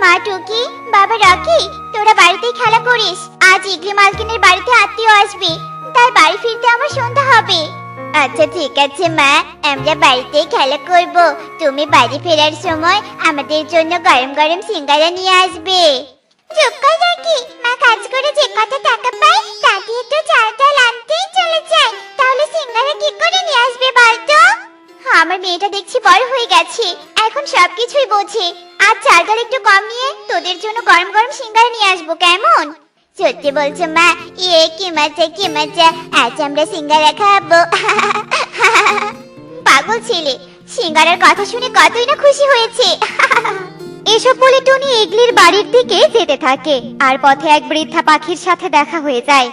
মা টুকি, বাবা রকি, তোরা বাড়িতেই খেলা করিস। আজ ইগলি মালকিনের বাড়িতে আত্মীয় আসবে, তাই বাড়ি ফিরতে আমার সন্ধ্যা হবে। আচ্ছা ঠিক আছে মা, আমরা বাড়িতেই খেলা করব। তুমি বাড়ি ফেরার সময় আমাদের জন্য গরম গরম সিঙ্গারা নিয়ে আসবে। চুপ কর রকি, মা কাজ করে যে কত টাকা পায় তা দিয়ে তো চাল ডাল আনতেই চলে যায়, তাহলে সিঙ্গারা কি করে নিয়ে আসবে বলতো? আমার মেয়েটা দেখছি বড় হয়ে গেছে, এখন সবকিছুই বোঝে। আর চাল ডাল একটু কম নিয়ে তোদের জন্য গরম গরম সিঙ্গারা নিয়ে আসবো, কেমন? সত্যি বলছো মা? কি মজা কি মজা, আজ আমরা সিঙ্গারা খাবো। পাগল ছেলে, সিঙ্গারার কথা শুনে কতই না খুশি হয়েছে। এসব বলে টুনি ইগলির বাড়ির দিকে যেতে থাকে, আর পথে এক বৃদ্ধা পাখির সাথে দেখা হয়ে যায়।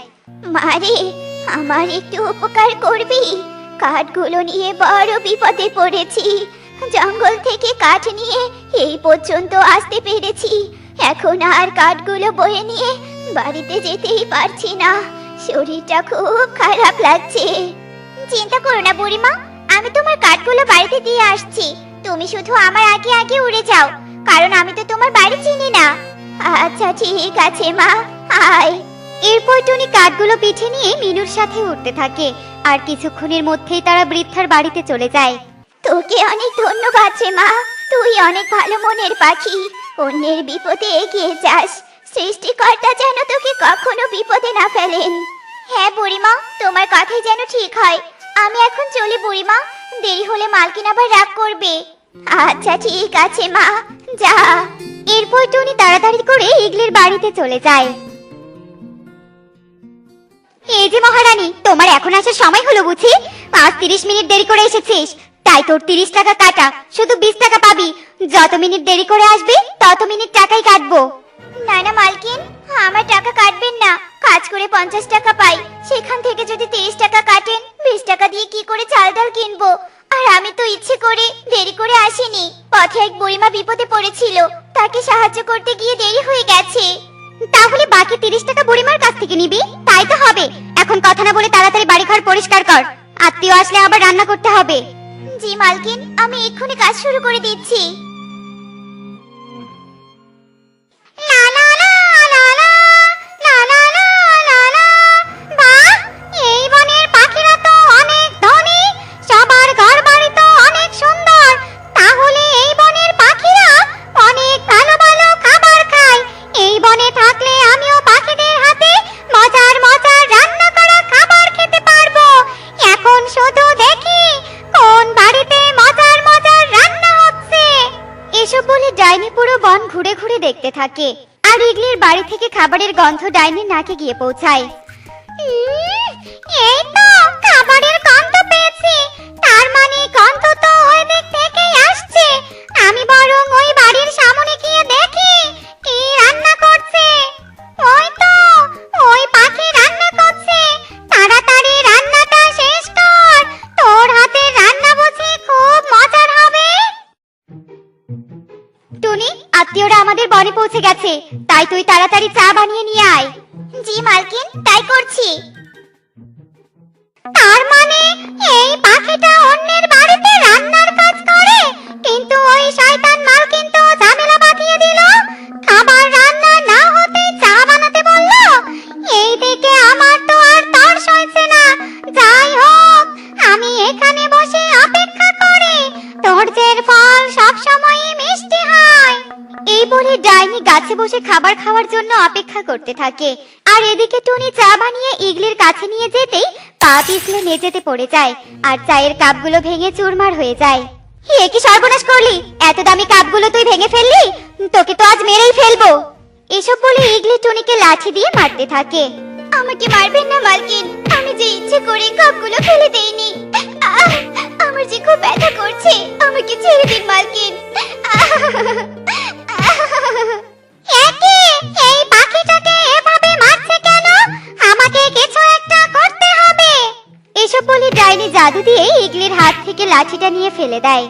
মারে, আমার একটু উপকার করবি? কাঠগুলো নিয়ে বড় বিপদে পড়েছি। জঙ্গল থেকে কাঠ নিয়ে এই পর্যন্ত আসতে পেরেছি, এখন আর কাঠগুলো বয়ে নিয়ে বাড়িতে যেতেই পারছি না। শরীরটা খুব খারাপ লাগছে। চিন্তা করো না বুড়িমা, আমি তোমার কাঠগুলো বাড়িতে দিয়ে আসছি। তুমি শুধু আমার আগে আগে উড়ে যাও, কারণ আমি তো তোমার বাড়ি চিনি না। আচ্ছা ঠিক আছে মা, আয়। এরপর টুনি কাঠগুলো পিঠে নিয়ে মিনুর সাথে উঠতে থাকে, আর কিছুক্ষণের মধ্যেই তারা বৃদ্ধার বাড়িতে চলে যায়। তোকে অনেক ধন্যবাদ রে মা, তুই অনেক ভালো মনের পাখি। অন্যের বিপদে এগিয়ে যাস, সৃষ্টিকর্তা যেন তোকে কখনো বিপদে না ফেলেন। হ্যাঁ বুড়িমা, তোমার কথাই যেন ঠিক হয়। আমি এখন চলি বুড়িমা, দেরি হলে মালকিন আবার রাগ করবে। আচ্ছা ঠিক আছে মা, যা। এরপর টুনি তাড়াতাড়ি করে ইগলির বাড়িতে চলে যায়। এই যে মহারানী, তোমার এখন আসার সময় হলো বুঝি? আজ 30 মিনিট দেরি করে এসেছিস, তাই তোর 30 টাকা কাটা, শুধু 20 টাকা পাবি। যত মিনিট দেরি করে আসবে তত মিনিট টাকাই কাটবো। না না মালকিন, আমার টাকা কাটবেন না। কাজ করে 50 টাকা পাই, সেখান থেকে যদি 30 টাকা কাটেন, 20 টাকা দিয়ে কি করে চাল ডাল কিনবো? আর আমি তো ইচ্ছে করে দেরি করে আসিনি। পথে এক বুড়িমা বিপদে পড়েছিল, তাকে সাহায্য করতে গিয়ে দেরি হয়ে গেছে। তাহলে বাকি 30 টাকা বুড়িমার কাছ থেকে নিবি? তাই তো হবে। এখন কথা না বলে তাড়াতাড়ি বাড়িঘর পরিষ্কার কর, আত্মীয় আসলে আবার রান্না করতে হবে। জি মালকিন, আমি এক্ষুনি কাজ শুরু করে দিচ্ছি। দেখতে থাকে, আর ইগলির বাড়ি থেকে খাবারের গন্ধ ডাইনির নাকে গিয়ে পৌঁছায়। এই তো খাবারের গন্ধ পেয়েছি, তার মানে গন্ধ তো ওই দিক থেকেই আসছে। আমি বরং ওই বাড়ির সামনে গিয়ে দেখি কি রান্না করছে। ওই তো ওই পাখি রান্না করছে, তাড়াতাড়ি রান্নাটা শেষ কর, তোর হাতের রান্না বুঝি খুব মজার হবে। টুনি, আত্মীয়রা আমাদের বনে পৌঁছে গেছে, তাই তুই তাড়াতাড়ি চা বানিয়ে নিয়ে আয়। জি মালকিন, তাই করছি। তার মানে এই পাখিটা অন্যের বাড়িতে রান্নার কাজ করে, কিন্তু ওই শয়তান মালকিন তো ঝামেলা বাঁধিয়ে দিল। খাবার রান্না না হতেই চা বানাতে বলল। এই দিকে আমার তো আর তর সইছে না। যাই হোক, আমি এখানে বসে অপেক্ষা করি, ধৈর্যের ফল সবসময়ই মিষ্টি হয়। এই বলে ডাইনি গাছে বসে খাবার খাওয়ার জন্য অপেক্ষা করতে থাকে, আর এদিকে টুনি চা বানিয়ে ইগলির কাছে নিয়ে যেতেই পা পিছলে মেঝেতে পড়ে যায়, আর চায়ের কাপগুলো ভেঙে চুরমার হয়ে যায়। এ কি সর্বনাশ করলি? এত দামি কাপগুলো তুই ভেঙে ফেললি? তোকে তো আজ মেরেই ফেলবো। এসব বলে ইগলি টুনিকে লাঠি দিয়ে মারতে থাকে। আমাকে মারবেন না মালকিন, আমি যে ইচ্ছে করে কাপগুলো ফেলে দেইনি। আমার যে খুব ব্যথা করছে, আমাকে ছেড়ে দিন মালকিন। এই পাখিটাকে এভাবে মারছে কেন? আমাকে কিছু একটা করতে হবে। এসব বলে ডাইনি জাদু দিয়ে ইগলির হাত থেকে লাঠিটা নিয়ে ফেলে দেয়।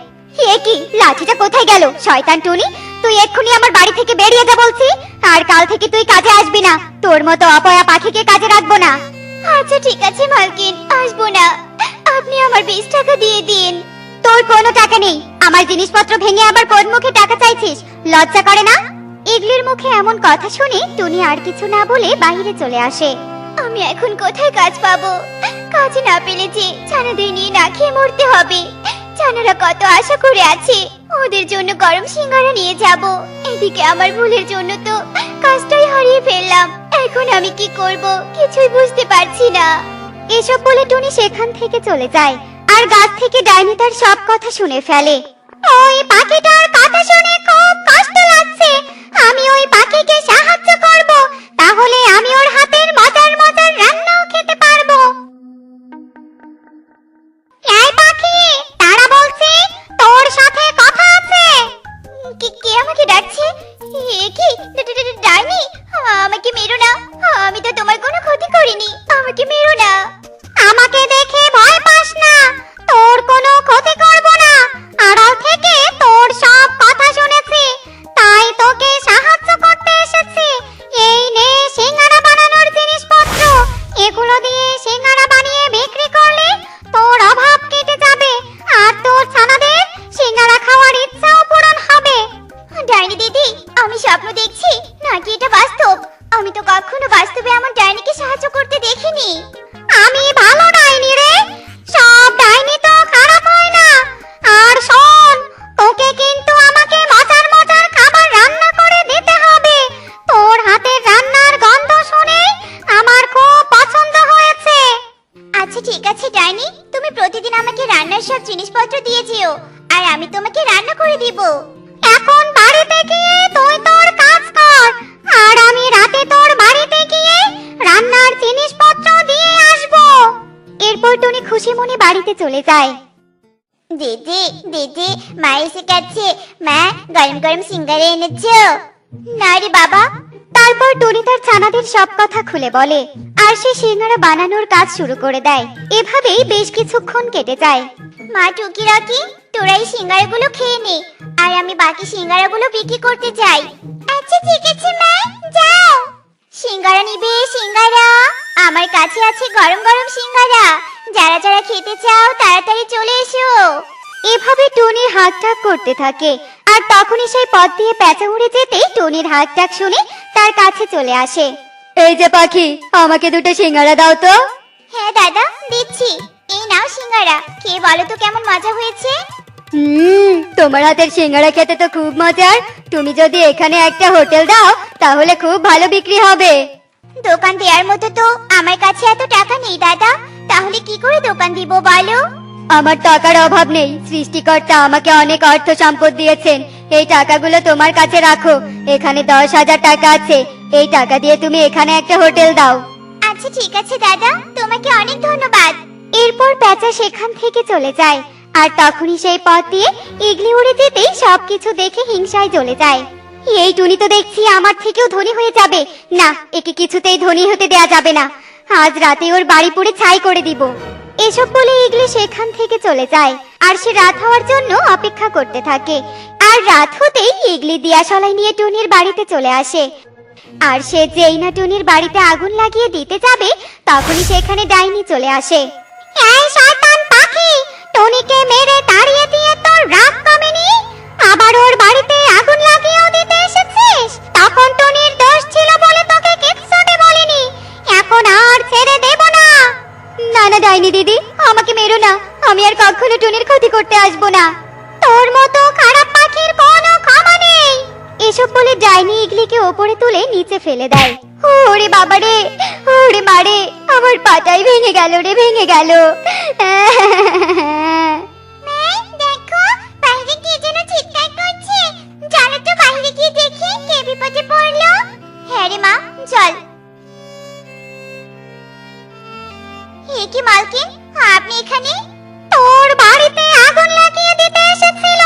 এ কি, লাঠিটা কোথায় গেল? শয়তান টুনি, তুই এক্ষুনি আমার বাড়ি থেকে বেরিয়ে যা বলছি, আর কাল থেকে তুই কাজে আসবি না। তোর মতো অপয়া পাখিকে কাজে রাখবো না। আচ্ছা ঠিক আছে মালকিন, আসবো না। আপনি আমার 20 টাকা দিয়ে দিন। তোর কোনো টাকা নেই, আমার জিনিসপত্র ভেঙে আবার কোন মুখে টাকা চাইছিস? লজ্জা করে না? ইগলির মুখে এমন কথা শুনে টুনি আর কিছু না বলে বাইরে চলে আসে। আমি এখন কোথায় কাজ পাবো? কাজ না পেলে যে ছানাদের নিয়ে না খেয়ে মরতে হবে। ছানারা কত আশা করে আছে, ওদের জন্য গরম সিঙ্গারা নিয়ে যাব। এদিকে আমার ভুলের জন্য তো কাজটাই হারিয়ে ফেললাম। এখন আমি কি করব কিছুই বুঝতে পারছি না। এসব বলে টুনি সেখান থেকে চলে যায় আর গাছ থেকে ডাইনি তার সব কথা শুনে ফেলে। ওই পাখিটার কথা শুনে খুব কষ্ট লাগছে। আমি ওই পাখিকে সাহায্য করব, তাহলে আমি ওর হাতের মজার মজার রান্নাও খেতে পারবো। এই পাখি, তারা বলছে তোর সাথে কথা আছে। কে আমাকে ডাকছে? এ কি ডাইনি? আমাকে মেরো না, আমি তো তোমার কোনো ক্ষতি করিনি, আমাকে মেরো না। আমাকে দেখে ভয় পাস না, তোর কোনো ক্ষতি করব না। আড়াল থেকে তোর সব কথা শুনেছি, তাই তোকে সাহায্য করতে এসেছি। এই নে সিঙ্গারা বানানোর জিনিসপত্র, এগুলো দিয়ে সিঙ্গারা বানিয়ে বিক্রি করলে তোর অভাব কেটে যাবে আর তোর ছানাদের সিঙ্গারা খাওয়ার ইচ্ছাও পূরণ হবে। ডাইনি দিদি, আমি স্বপ্ন দেখছি নাকি এটা বাস্তব? আমি তো কখনো বাস্তবে আমার ডাইনিকে সাহায্য করতে দেখিনি। আমি ভালো ডাইনি রে, সব ডাইনি তো খারাপ হয় না। আর শোন, তোকে কিন্তু আমাকে মজার মজার খাবার রান্না করে দিতে হবে। তোর হাতের রান্নার গন্ধ শুনে আমার খুব পছন্দ হয়েছে। আচ্ছা ঠিক আছে ডাইনি, তুমি প্রতিদিন আমাকে রান্নার সব জিনিসপত্র দিয়ে যেও, আর আমি তোমাকে রান্না করে দিব। এখন বাড়িতে গিয়ে তুই তোর কাজ কর, আর আমি রাতে তোর বাড়িতে গিয়ে রান্নার জিনিসপত্র দিয়ে আসবো। এরপর টুনি খুশি মনে বাড়িতে চলে যায়। দিদি দিদি, মা এসে গেছে। মা, গরম গরম সিঙ্গারা এনেছো? না রে বাবা। তারপর টুনি তার ছানাদের সব কথা খুলে বলে আর সে সিঙ্গারা বানানোর কাজ শুরু করে দেয়। এভাবেই বেশ কিছুক্ষণ কেটে যায়। মা টুকি রাখি, তোরা এই সিঙ্গারাগুলো খেয়ে নে, আর আমি বাকি সিঙ্গারাগুলো বিক্রি করতে যাই। আচ্ছা ঠিক আছে মা, যাও। সিঙ্গারা নিবে? সিঙ্গারা আমার কাছে আছে, গরম গরম সিঙ্গারা। যারা যারা খেতে চাও তাড়াতাড়ি চলে এসো। এভাবে টুনির হাঁকডাক করতে থাকে আর তখনই সেই পথ দিয়ে পেঁচা উড়ে যেতেই টুনির হাঁকডাক শুনে তার কাছে চলে আসে। এই যে পাখি, আমাকে দুটো সিঙ্গারা দাও তো। হ্যাঁ দাদা, দিচ্ছি। এই নাও সিঙ্গারা, খেয়ে বলো তো কেমন মজা হয়েছে। তোমার হাতের সিঙ্গারা খেতে তো খুব মজার। তুমি যদি এখানে একটা হোটেল দাও তাহলে খুব ভালো বিক্রি হবে। দোকান দেওয়ার মতো তো আমার কাছে এত টাকা নেই দাদা, তাহলে কি করে দোকান দিব বলো? আমার টাকার অভাব নেই, সৃষ্টিকর্তা আমাকে অনেক অর্থ সম্পদ দিয়েছেন। এই টাকাগুলো তোমার কাছে রাখো, এখানে 10,000 টাকা আছে। এই টাকা দিয়ে তুমি এখানে একটা হোটেল দাও। আচ্ছা ঠিক আছে দাদা, তোমাকে অনেক ধন্যবাদ। এরপর পেঁচা সেখান থেকে চলে যায় আর তখনই সেই পথ দিয়ে ইগলি উড়ে যেতেই সবকিছু দেখে হিংসায় জ্বলে যায়। এই টুনি তো দেখছি আমার থেকেও ধনী হয়ে যাবে। না, একে কিছুতেই ধনী হতে দেয়া যাবে না। আজ রাতে ওর বাড়ি পুড়ে ছাই করে দিব। এসব বলে ইগলি সেখান থেকে চলে যায় আর সে রাত হওয়ার জন্য অপেক্ষা করতে থাকে। আর রাত হতেই ইগলি দিয়াশলাই নিয়ে টুনির বাড়িতে চলে আসে। আর সে যেই না টুনির বাড়িতে আগুন লাগিয়ে দিতে যাবে তখনই সেখানে ডাইনি চলে আসে। এই শয়তান পাখি, টুনিকে মেরে তাড়িয়ে দিয়ে তোর রাগ কমেনি? আবার ওর বাড়িতে আগুন লাগিয়েও দিতে এসেছিস? তখন টুনির দোষ ছিল বলে তোকে কিচ্ছুটি বলিনি, এখন আর ছেড়ে দেব না। না না ডাইনি দিদি, আমাকে মেরো না, আমি আর কখনো টুনির ক্ষতি করতে আসবো না। তোর মতো খারাপ পাখির কোনো ক্ষমা নেই। এসব বলে ডাইনি ইগলিকে ওপরে তুলে নিচে ফেলে দেয়। ওরে বাবা রে, ওরে মারে, আমার পাটাই ভেঙে গেল রে, ভেঙে গেল। দেখো, বাইরে কে যেন চিৎকার করছে। চলো তো বাইরে গিয়ে দেখি কে বিপদে পড়লো। হ্যাঁ রে মা, চল। হে কি মালকিন, আপনি এখানে? তোর বাড়িতে আগুন লাগিয়ে দিতে এসেছিল,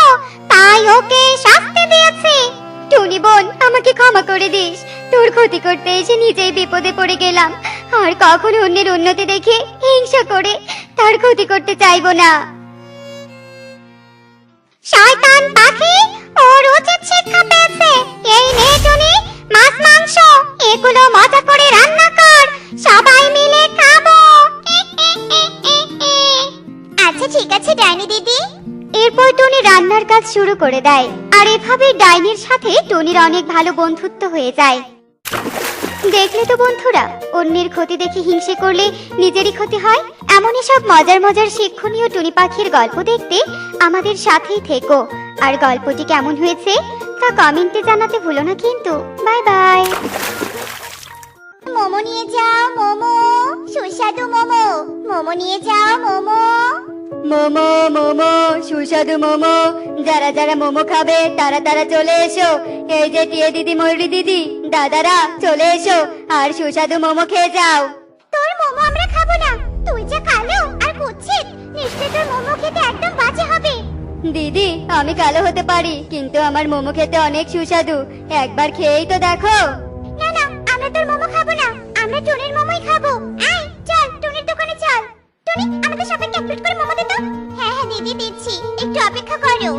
তাই ওকে শাস্তি দিয়েছি। টুনি বোন, আমাকে ক্ষমা করে দিস। তোর ক্ষতি করতে এসে নিজেই বিপদে পড়ে গেলাম। আর কখনো অন্যের উন্নতি দেখে হিংসা করে তার ক্ষতি করতে চাইবো না। শয়তান পাখি, ওর উচিত শিক্ষা পেয়েছে। এই নে টুনি, মাছ মাংস এগুলো মজা করে রান্না কর, সবাই মিলে খাবো। আচ্ছা ঠিক আছে ডাইনি দিদি। এরপর টুনি রান্নার কাজ শুরু করে দেয় আর এভাবে ডাইনির সাথে টুনির অনেক ভালো বন্ধুত্ব হয়ে যায়। দেখলে তো বন্ধুরা, অন্যের ক্ষতি দেখে হিংসে করলে নিজেরই ক্ষতি হয়। এমনই সব মজার মজার শিক্ষণীয় টুনি পাখির গল্প দেখতে আমাদের সাথেই থেকো। আর গল্পটি কেমন হয়েছে তা কমেন্টে জানাতে ভুলো না কিন্তু। Bye bye. মোমো নিয়ে যাও মোমো, সুস্বাদু মোমো। মোমো নিয়ে যাও মোমো। মোমো মোমো সুস্বাদু মোমো, যারা যারা মোমো খাবে তারা তারা চলে এসো। এই যে টিয়ে দিদি, ময়ূরী দিদি, দাদারা চলে এসো আর সুস্বাদু মোমো খেয়ে যাও। তোর মোমো আমরা খাবো না, তুই যা কালো আর কুৎসিত, নিশ্চয়ই তোর মোমো খেতে একদম বাজে হবে। দিদি, আমি কালো হতে পারি কিন্তু আমার মোমো খেতে অনেক সুস্বাদু, একবার খেয়েই তো দেখো। না না, আমরা তোর মোমো খাবো না, আমরা টুনির মোমোই খাবো। আয় চল টুনির দোকানে চল। টুনি, আমাদের সবাইকে এক প্লেট করে মোমো দে তো। হ্যাঁ হ্যাঁ দিদি দিচ্ছি, একটু অপেক্ষা করো।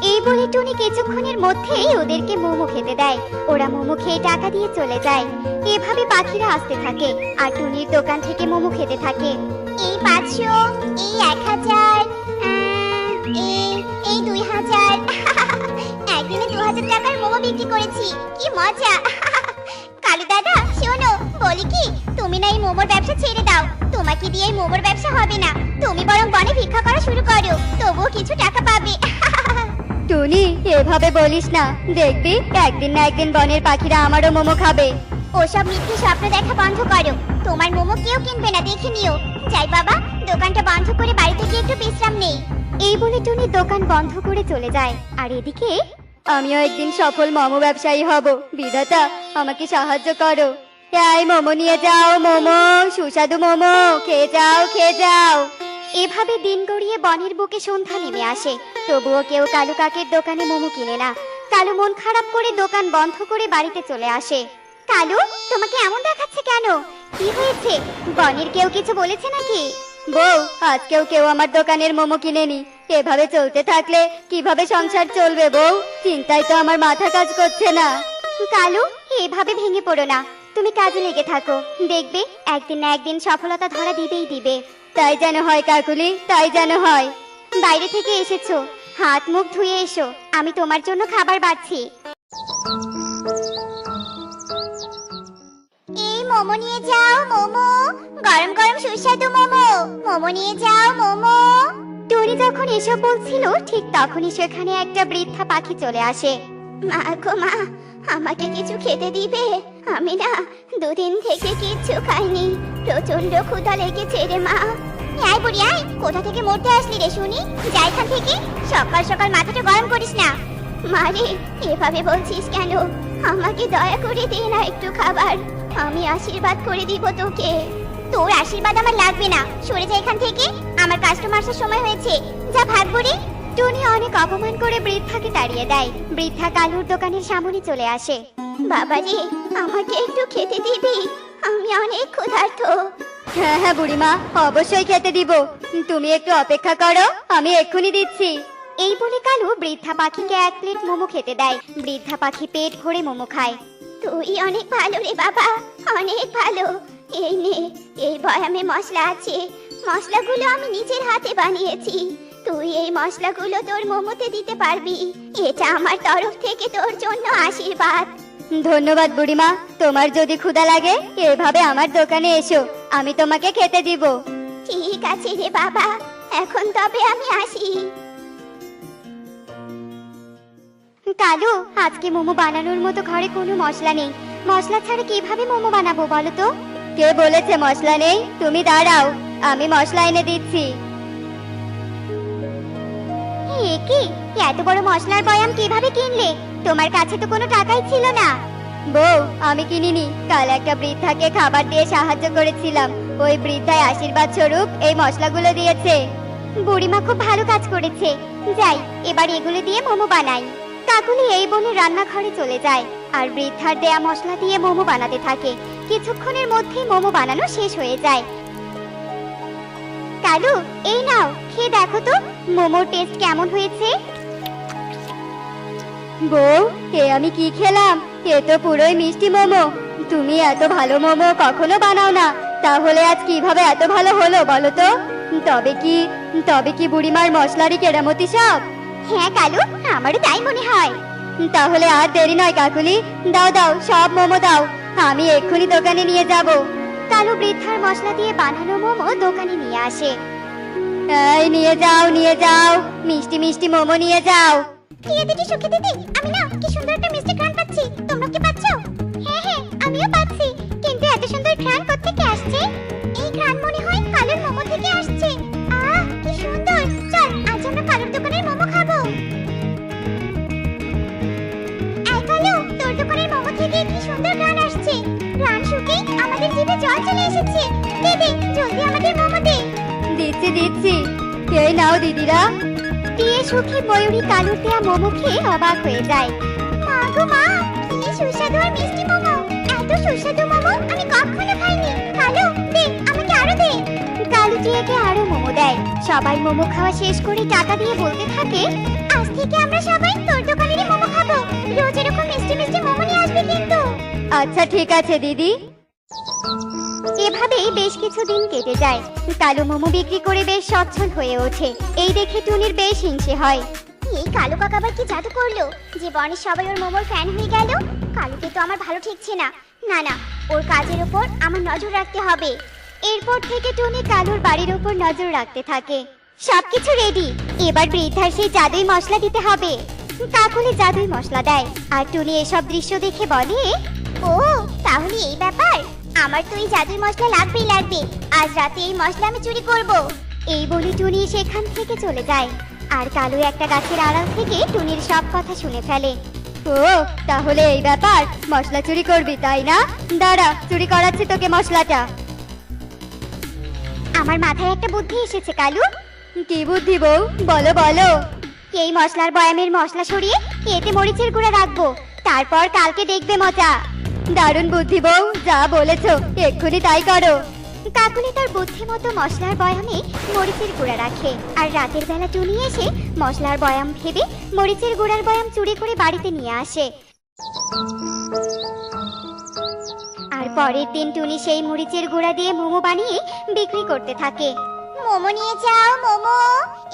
এই বলে টুনি কিছুক্ষণের মধ্যেই ওদেরকে মোমো খেতে দেয়। ওরা মোমো খেয়ে টাকা দিয়ে চলে যায়। এভাবে পাখিরা আসতে থাকে আর টুনির দোকান থেকে মোমো খেতে থাকে। এই 500, এই 1000, এই 2000। একদিনে 2000 টাকার মোমো বিক্রি করেছি, কি মজা। কালু দাদা শোনো, বলি কি, তুমি না এই মোমোর ব্যবসা ছেড়ে দাও। তোমাকে দিয়ে এই মোমোর ব্যবসা হবে না, তুমি বরং বনে ভিক্ষা করা শুরু করো, তবুও কিছু টাকা পাবে। টুনি, এভাবে বলিস না, দেখবি একদিন না একদিন বনের পাখিরা আমারও মোমো খাবে। ওসব মিথ্যে স্বপ্ন দেখা বন্ধ করো, তোমার মোমো কেউ কিনবে না, দেখে নিও। যাই বাবা, দোকানটা বন্ধ করে বাড়িতে গিয়ে একটু বিশ্রাম নেই। এই বলে টুনি দোকান বন্ধ করে চলে যায়। আর এদিকে আমিও একদিন সফল মোমো ব্যবসায়ী হব, বিধাতা আমাকে সাহায্য করো। এই মোমো নিয়ে যাও, মোমো সুস্বাদু মোমো, খেয়ে যাও খেয়ে যাও। এভাবে দিন গড়িয়ে বনের বুকে সন্ধ্যা নেমে আসে, তবুও কেউ কালু কাকের দোকানে মোমো কিনে না। কালু মন খারাপ করে দোকান বন্ধ করে বাড়িতে চলে আসে। কালু, তোমাকে এমন দেখাচ্ছে কেন? কি হয়েছে? বনের কেউ কিছু বলেছে নাকি? বউ, আজকেও কেউ আমার দোকানের মোমো কিনেনি। এভাবে চলতে থাকলে কিভাবে সংসার চলবে বউ? চিন্তায় তো আমার মাথা কাজ করছে না। কালু, এভাবে ভেঙে পড়ো না, তুমি কাজে লেগে থাকো, দেখবে একদিন না একদিন সফলতা ধরা দিবেই দিবে। তাই যেন হয় কাকুলি, তাই যেন হয়। বাইরে থেকে এসেছো, হাত মুখ ধুয়ে এসো, আমি তোমার জন্য খাবার বাড়ছি। এই মোমো নিয়ে যাও মোমো, গরম গরম সুস্বাদু মোমো। মোমো নিয়ে যাও মোমো। টুনি যখন এসব বলছিল ঠিক তখনই সেখানে একটা বৃদ্ধা পাখি চলে আসে। মা গো মা, আমাকে কিছু খেতে দিবে? আমি না 2 দিন থেকে কিচ্ছু খাইনি, প্রচন্ড ক্ষুধা লেগেছে রে মা। আয় বুড়ি আয়, কোথা থেকে মরতে আসলি রে শুনি? যাই এখান থেকে, সকাল সকাল মাথাটা গরম করিস না। মারে, এভাবে বলছিস কেন? আমাকে দয়া করে দে না একটু খাবার, আমি আশীর্বাদ করে দিব তোকে। তোর আশীর্বাদ আমার লাগবে না, সরে যা এখান থেকে, আমার কাস্টমার্সের সময় হয়েছে। যা ভাগ বুড়ি। টুনি অনেক অপমান করে বৃদ্ধাকে তাড়িয়ে দেয়। বৃদ্ধা কালুর দোকানের সামনে চলে আসে। বাবা রে, আমাকে একটু খেতে দিবি? আমি অনেক ক্ষুধার্ত। হ্যাঁ হ্যাঁ বুড়িমা, অবশ্যই খেতে দিব, তুমি একটু অপেক্ষা করো, আমি এক্ষুনি দিচ্ছি। এই বলে কালু বৃদ্ধা পাখিকে 1 প্লেট মোমো খেতে দেয়। বৃদ্ধা পাখি পেট ভরে মোমো খায়। তুই অনেক ভালো রে বাবা, অনেক ভালো। এই নে, এই বয়ামে মশলা আছে, মশলাগুলো আমি নিজের হাতে বানিয়েছি। তুই এই মশলাগুলো তোর মোমোতে দিতে পারবি, এটা আমার তরফ থেকে তোর জন্য আশীর্বাদ। ধন্যবাদ বুড়িমা, তোমার যদি ক্ষুধা লাগে এভাবে আমার দোকানে এসো, আমি তোমাকে খেতে দিব। ঠিক আছে রে বাবা, এখন তবে আমি আসি। কালু, আজকে মোমো বানানোর মতো ঘরে কোনো মশলা নেই, মশলা ছাড়া কিভাবে মোমো বানাবো বলো তো? কে বলেছে মশলা নেই? তুমি দাঁড়াও, আমি মশলা এনে দিচ্ছি। এ কি, এত বড় মশলার বয়াম কিভাবে কিনলে? তোমার কাছে তো কোনো টাকাই ছিল না। বউ, আমি কিনিনি, কাল একটা বৃদ্ধাকে খাবার দিয়ে সাহায্য করেছিলাম, ওই বৃদ্ধায় আশীর্বাদ স্বরূপ এই মশলাগুলো দিয়েছে। বুড়িমা খুব ভালো কাজ করেছে, যাই এবার এগুলো দিয়ে মোমো বানাই। কাকুলি এই বলে রান্নাঘরে চলে যায় আর বৃদ্ধার দেয়া মশলা দিয়ে মোমো বানাতে থাকে। কিছুক্ষণের মধ্যেই মোমো বানানো শেষ হয়ে যায়। কালু, এই নাও, খেয়ে দেখো তো মোমোর টেস্ট কেমন হয়েছে। বউ, এ আমি কি খেলাম? এ তো পুরোই মিষ্টি মোমো। তুমি এত ভালো মোমো কখনো বানাও না, তাহলে আজ কিভাবে এত ভালো হলো বলো তো? তবে কি বুড়িমার মশলারই কেরামতি সব? হ্যাঁ কালু, আমারও তাই মনে হয়। তাহলে আর দেরি নয় কাকুলি, দাও দাও সব মোমো দাও, আমি এক্ষুনি দোকানে নিয়ে যাব। কালু বৃদ্ধার মশলা দিয়ে বানানো মোমো দোকানে নিয়ে আসে। এই নিয়ে যাও মিষ্টি মিষ্টি মোমো নিয়ে যাও। প্রিয় দিদি, সুখী দিদি, আমি না কি সুন্দর একটা মিষ্টি ঘ্রাণ পাচ্ছি। তোমরা কি পাচ্ছ? হ্যাঁ হ্যাঁ, আমিও পাচ্ছি। কিন্তু এত সুন্দর ঘ্রাণ কোত্থেকে আসছে? এই ঘ্রাণ মনে হয় কালুর মোমো থেকে আসছে। আহ, কি সুন্দর! চল, আজ আমরা কালুর দোকানের মোমো খাবো। এই কালু, তোর দোকানের মোমো থেকে কি সুন্দর ঘ্রাণ আসছে। ঘ্রাণ শুকে আমাদের জিভে জল চলে এসেছে। দে দে, জলদি আমাদের মোমো দে। দিচ্ছি এই নাও দিদিরা। দিয়ে সুখী ময়ূরী কালুর দেয়া মোমো খেয়ে অবাক হয়ে যায়। মা গো মা, কি সুস্বাদু আর মিষ্টি মোমো! এত সুস্বাদু মোমো আমি কখনো খাইনি। কালু, দে, আমাকে আরো দে। কালু টিয়াকে আরো মোমো দেয়। সবাই মোমো খাওয়া শেষ করে টাকা দিয়ে বলতে থাকে, আজ থেকে আমরা সবাই তোর দোকানেরই মোমো খাবো। রোজ এরকম মিষ্টি মিষ্টি মোমো নিয়ে আসবি কিন্তু। আচ্ছা ঠিক আছে দিদি। এভাবেই বেশ কিছুদিন কেটে যায়। কালু মোমো বিক্রি করে বেশ সচ্ছল হয়ে ওঠে। এই দেখে টুনির বেশ হিংসে হয়। এই কালু কাকা আবার কি জাদু করলো যে বনের সবাই ওর মোমোর ফ্যান হয়ে গেল? কালুকে তো আমার ভালো ঠেকছে না। না না, ওর কাজের উপর আমার নজর রাখতে হবে। এরপর থেকে টুনি কালুর বাড়ির উপর নজর রাখতে থাকে। সবকিছু রেডি, এবার বৃদ্ধার সেই জাদুই মশলা দিতে হবে। কাকুলি জাদুই মশলা দেয় আর টুনি এসব দৃশ্য দেখে বলে, ও, তাহলে এই ব্যাপার। আমার তো এই জাদুই মশলা লাগবেই লাগবে। আজ রাতে এই মশলা আমি চুরি করব। এই বলে টুনি সেখান থেকে চলে যায়। আর কালু একটা গাছের আড়াল থেকে টুনির সব কথা শুনে ফেলে। ও, তাহলে এই ব্যাপার, মশলা চুরি করবি তাই না? দাঁড়া, চুরি করাচ্ছি তোকে মশলাটা। আমার মাথায় একটা বুদ্ধি এসেছে কালু। কি বুদ্ধি বউ, বলো বলো। এই মশলার বয়ামের মশলা সরিয়ে এতে মরিচের গুঁড়া রাখবো, তারপর কালকে দেখবে মজা। দারুণ বুদ্ধি বউ, যা বলেছো এক্ষুনি তাই করো। কাকুলি তার বুদ্ধি মতো মশলার বয়ামে মরিচের গুঁড়া রাখে। আর রাতের বেলা টুনি এসে মশলার বয়াম ভেবে মরিচের গুঁড়ার বয়াম চুরি করে বাড়িতে নিয়ে আসে। আর পরের দিন টুনি সেই মরিচের গুঁড়া দিয়ে মোমো বানিয়ে বিক্রি করতে থাকে। মোমো নিয়ে যাও মোমো।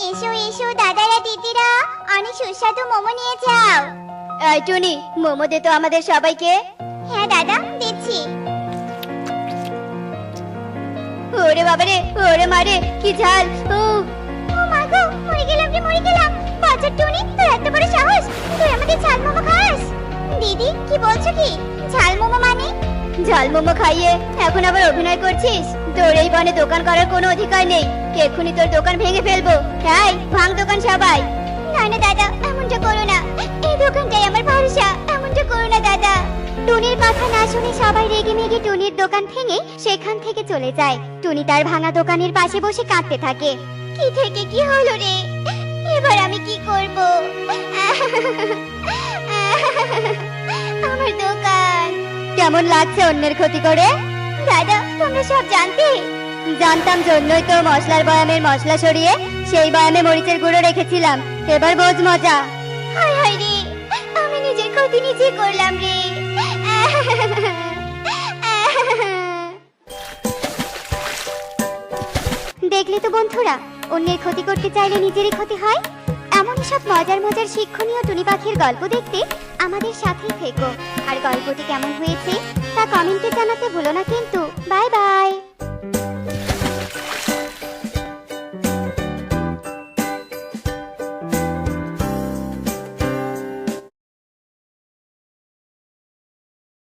এসো এসো দাদারা দিদিরা, অনেক সুস্বাদু মোমো নিয়ে যাও। এই টুনি, মোমো দে তো আমাদের সবাইকে। হ্যাঁ দাদা, দিচ্ছি। ওরে বাবারে, ওরে মারে, কি ঝাল! ও ও মা গো, মরে গেলাম রে, মরে গেলাম। বাচ্চা টুনি, তোর এত বড় সাহস, তুই আমাদের ঝাল মোমো খাস? দিদি, কি বলছো কি? ঝাল মোমো মানে? ঝাল মোমো খাইয়ে এখন আবার অভিনয় করছিস? তোর এই বনে দোকান করার কোনো অধিকার নেই। এক্ষুনি তোর দোকান ভেঙে ফেলবো। হ্যাঁ, ভাঙ দোকান সবাই। না না দাদা, এমনটা করো না। এই দোকানটাই আমার ভরসা, এমনটা করো না দাদা। টুনির কথা না শুনে সবাই রেগে মেগে টুনির দোকান ভেঙে সেখান থেকে চলে যায়। টুনি তার ভাঙা দোকানের পাশে বসে কাঁদতে থাকে। কি থেকে কি হলো রে? এবার আমি কি করব? আমার দোকান। কেমন লাগছে অন্যের ক্ষতি করে? দাদা, তোমরা সব জানতে? জানতাম জন্যই তো মশলার বয়ামের মশলা সরিয়ে সেই বয়ামে মরিচের গুঁড়ো রেখেছিলাম। এবার বোঝ মজা। হায় হায় রে, আমি নিজের ক্ষতি নিজে করলাম রে। দেখলে তো বন্ধুরা, অন্যের ক্ষতি করতে চাইলে নিজেরই ক্ষতি হয়। এমন সব মজার মজার শিক্ষণীয় টুনি পাখির গল্প দেখতে আমাদের সাথেই থেকো। আর গল্পটি কেমন হয়েছে তা কমেন্টে জানাতে ভুলো না কিন্তু। Bye bye.